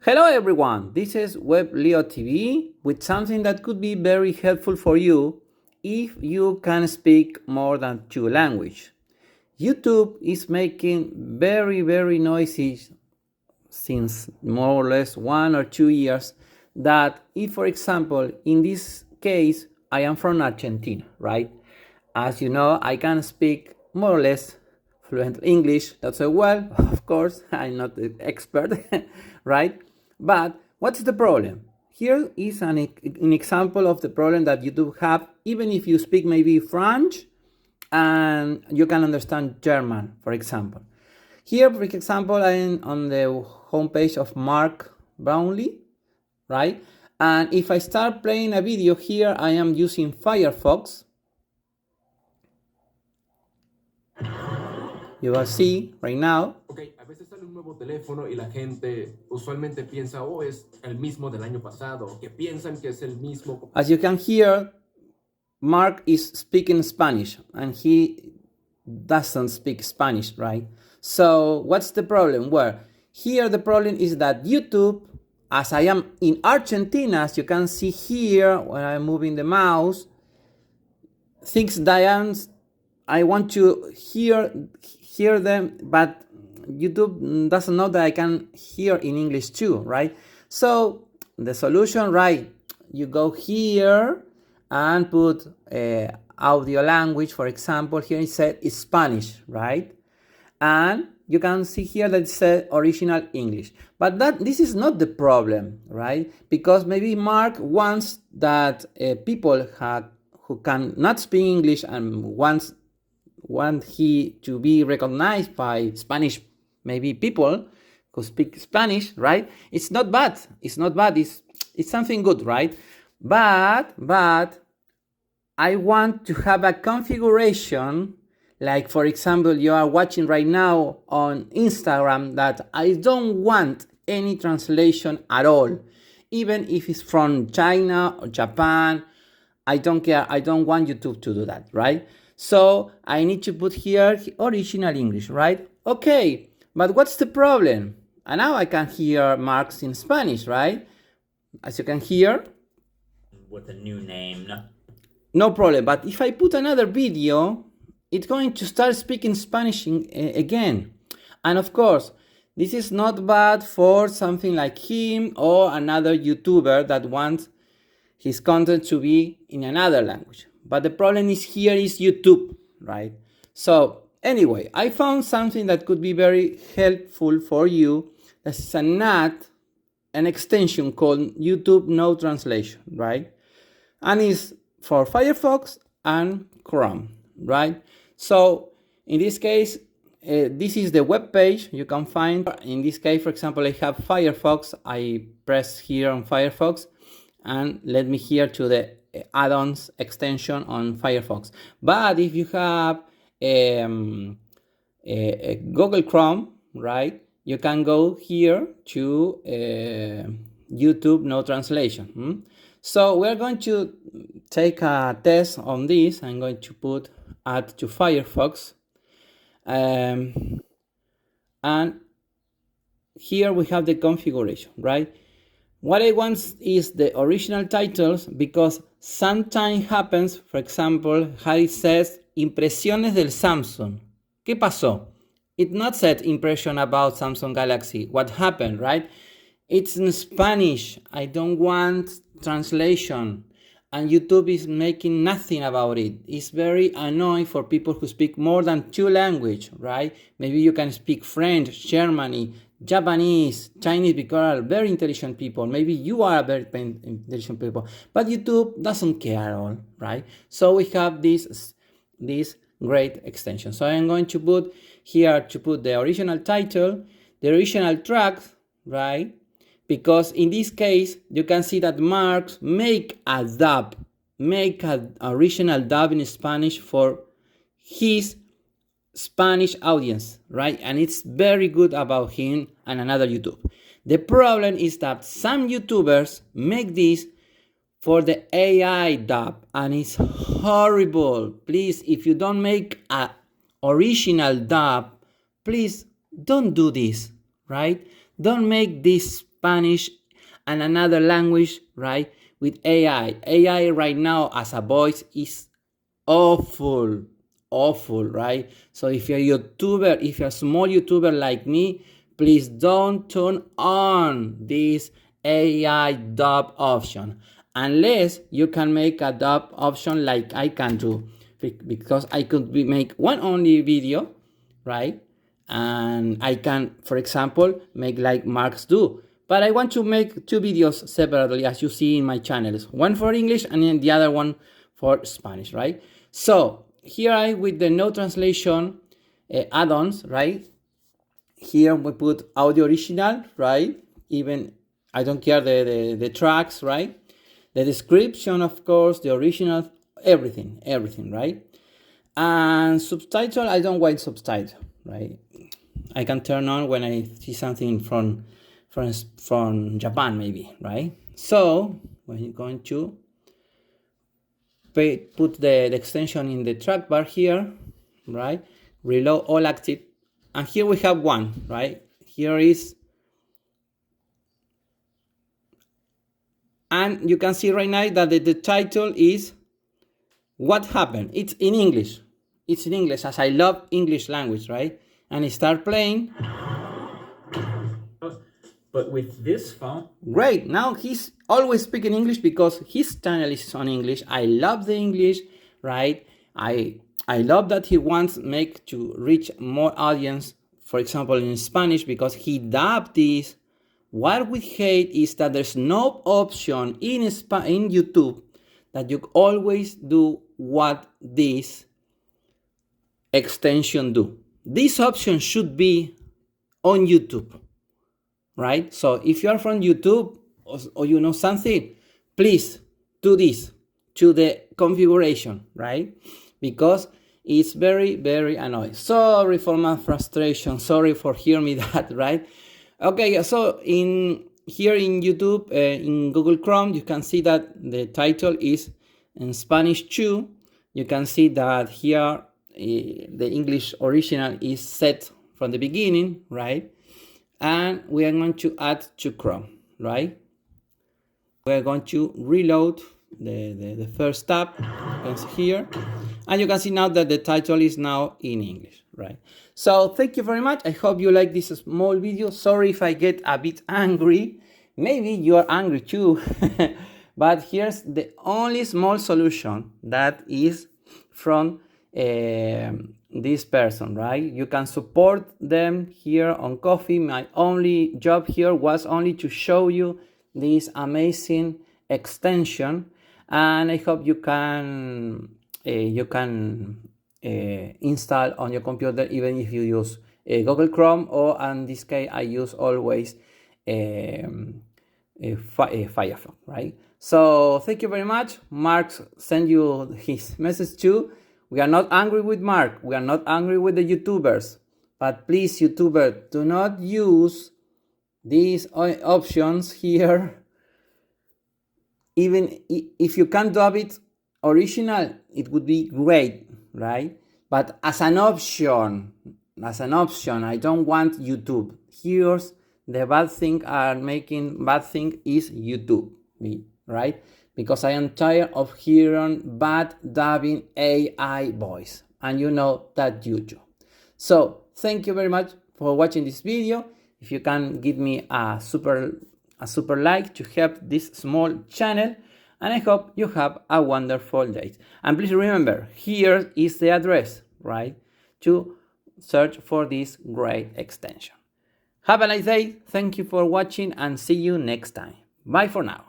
Hello everyone, this is WebLeo TV with something that could be very helpful for you if you can speak more than two languages. YouTube is making very noisy since more or less 1 or 2 years that if, for example, in this case, I am from Argentina, right? As you know, I can speak more or less fluent English, not so well, of course, I'm not the expert, right? But what's the problem? Here is an example of the problem that you do have, even if you speak maybe French and you can understand German, for example. Here, for example, I'm on the homepage of Mark Brownlee, right? And if I start playing a video here, I am using Firefox. You will see right now. Ok, a veces sale un nuevo teléfono y la gente usualmente piensa, oh, es el mismo del año pasado, que piensan que es el mismo. As you can hear, Mark is speaking Spanish and he doesn't speak Spanish, right? So what's the problem? Well, here the problem is that YouTube, as I am in Argentina, as you can see here when I'm moving the mouse, thinks that I want to hear them, but YouTube doesn't know that I can hear in English too, right? So the solution, right, you go here and put audio language, for example, here it said it's Spanish, right? And you can see here that it says original English. But this is not the problem, right? Because maybe Mark wants that people who cannot speak English and want he to be recognized by Spanish, maybe people who speak Spanish, right? It's not bad. It's not bad. It's something good, right? But I want to have a configuration, like for example, you are watching right now on Instagram, that I don't want any translation at all. Even if it's from China or Japan, I don't care. I don't want YouTube to do that, right? So I need to put here original English, right? Okay, but what's the problem? And now I can hear Marks in Spanish, right? As you can hear. With a new name. No problem, but if I put another video, it's going to start speaking Spanish again. And of course, this is not bad for something like him or another YouTuber that wants his content to be in another language. But the problem is here is YouTube, right? So anyway, I found something that could be very helpful for you. This is an extension called YouTube No Translation, right? And it's for Firefox and Chrome, right? So in this case, this is the web page you can find. In this case, for example, I have Firefox. I press here on Firefox and let me here to the add-ons extension on Firefox. But if you have a Google Chrome, right, you can go here to YouTube No Translation. So we're going to take a test on this. I'm going to add to Firefox. And here we have the configuration, right? What I want is the original titles because sometimes happens, for example, how it says impresiones del Samsung. ¿Qué pasó? It not said impression about Samsung Galaxy. What happened, right? It's in Spanish. I don't want translation. And YouTube is making nothing about it. It's very annoying for people who speak more than two languages, right? Maybe you can speak French, German, Japanese, Chinese, because are very intelligent people. Maybe you are a very intelligent people. But YouTube doesn't care at all, right? So we have this great extension. So I'm going to put here the original title, the original track, right? Because in this case, you can see that Marx make an original dub in Spanish for his Spanish audience, right? And it's very good about him and another YouTube. The problem is that some YouTubers make this for the AI dub, and it's horrible. Please, if you don't make an original dub, please don't do this, right? Don't make this Spanish and another language, right? With AI. AI right now as a voice is awful, right? So if you're a YouTuber, if you're a small YouTuber like me, please don't turn on this AI dub option unless you can make a dub option like I can do, because I could make one only video, right? And I can, for example, make like Marks do. But I want to make two videos separately, as you see in my channels, one for English and then the other one for Spanish, right? So here I with the no translation add-ons, right? Here we put audio original, right? Even I don't care the tracks, right? The description, of course, the original, everything, right? And subtitle, I don't want subtitle, right? I can turn on when I see something from Japan, maybe, right? So when you're going to put the extension in the track bar here, right? Reload all active, and here we have one, right? Here is, and you can see right now that the title is What Happened. It's in English. It's in English, as I love English language, right? And I start playing. But with this phone, great. Now he's always speaking English because his channel is on English. I love the English, right? I love that he wants make to reach more audience, for example, in Spanish, because he dubbed this. What we hate is that there's no option in YouTube that you always do what this extension do. This option should be on YouTube, right? So if you are from YouTube or you know something, please do this to the configuration, right? Because it's very, very annoying. Sorry for my frustration. Sorry for hearing me that, right? Okay, so here in YouTube, in Google Chrome, you can see that the title is in Spanish too. You can see that here the English original is set from the beginning, right? And we are going to add to Chrome, right? We are going to reload the first tab here, and you can see now that the title is now in English, right? So thank you very much. I hope you like this small video. Sorry if I get a bit angry. Maybe you are angry too. But here's the only small solution that is from this person, right? You can support them here on Ko-fi. My only job here was only to show you this amazing extension, and I hope you can install on your computer, even if you use Google Chrome, or in this case I use always Firefox, right? So thank you very much. Mark sent you his message too. We are not angry with Mark. We are not angry with the YouTubers. But please, YouTuber, do not use these options here. Even if you can dub it original, it would be great, right? But as an option, I don't want YouTube. Here's the bad thing is YouTube, right? Because I am tired of hearing bad dubbing AI voice, and you know that YouTube. So thank you very much for watching this video. If you can give me a super like to help this small channel, and I hope you have a wonderful day. And please remember, here is the address, right, to search for this great extension. Have a nice day. Thank you for watching, and see you next time. Bye for now.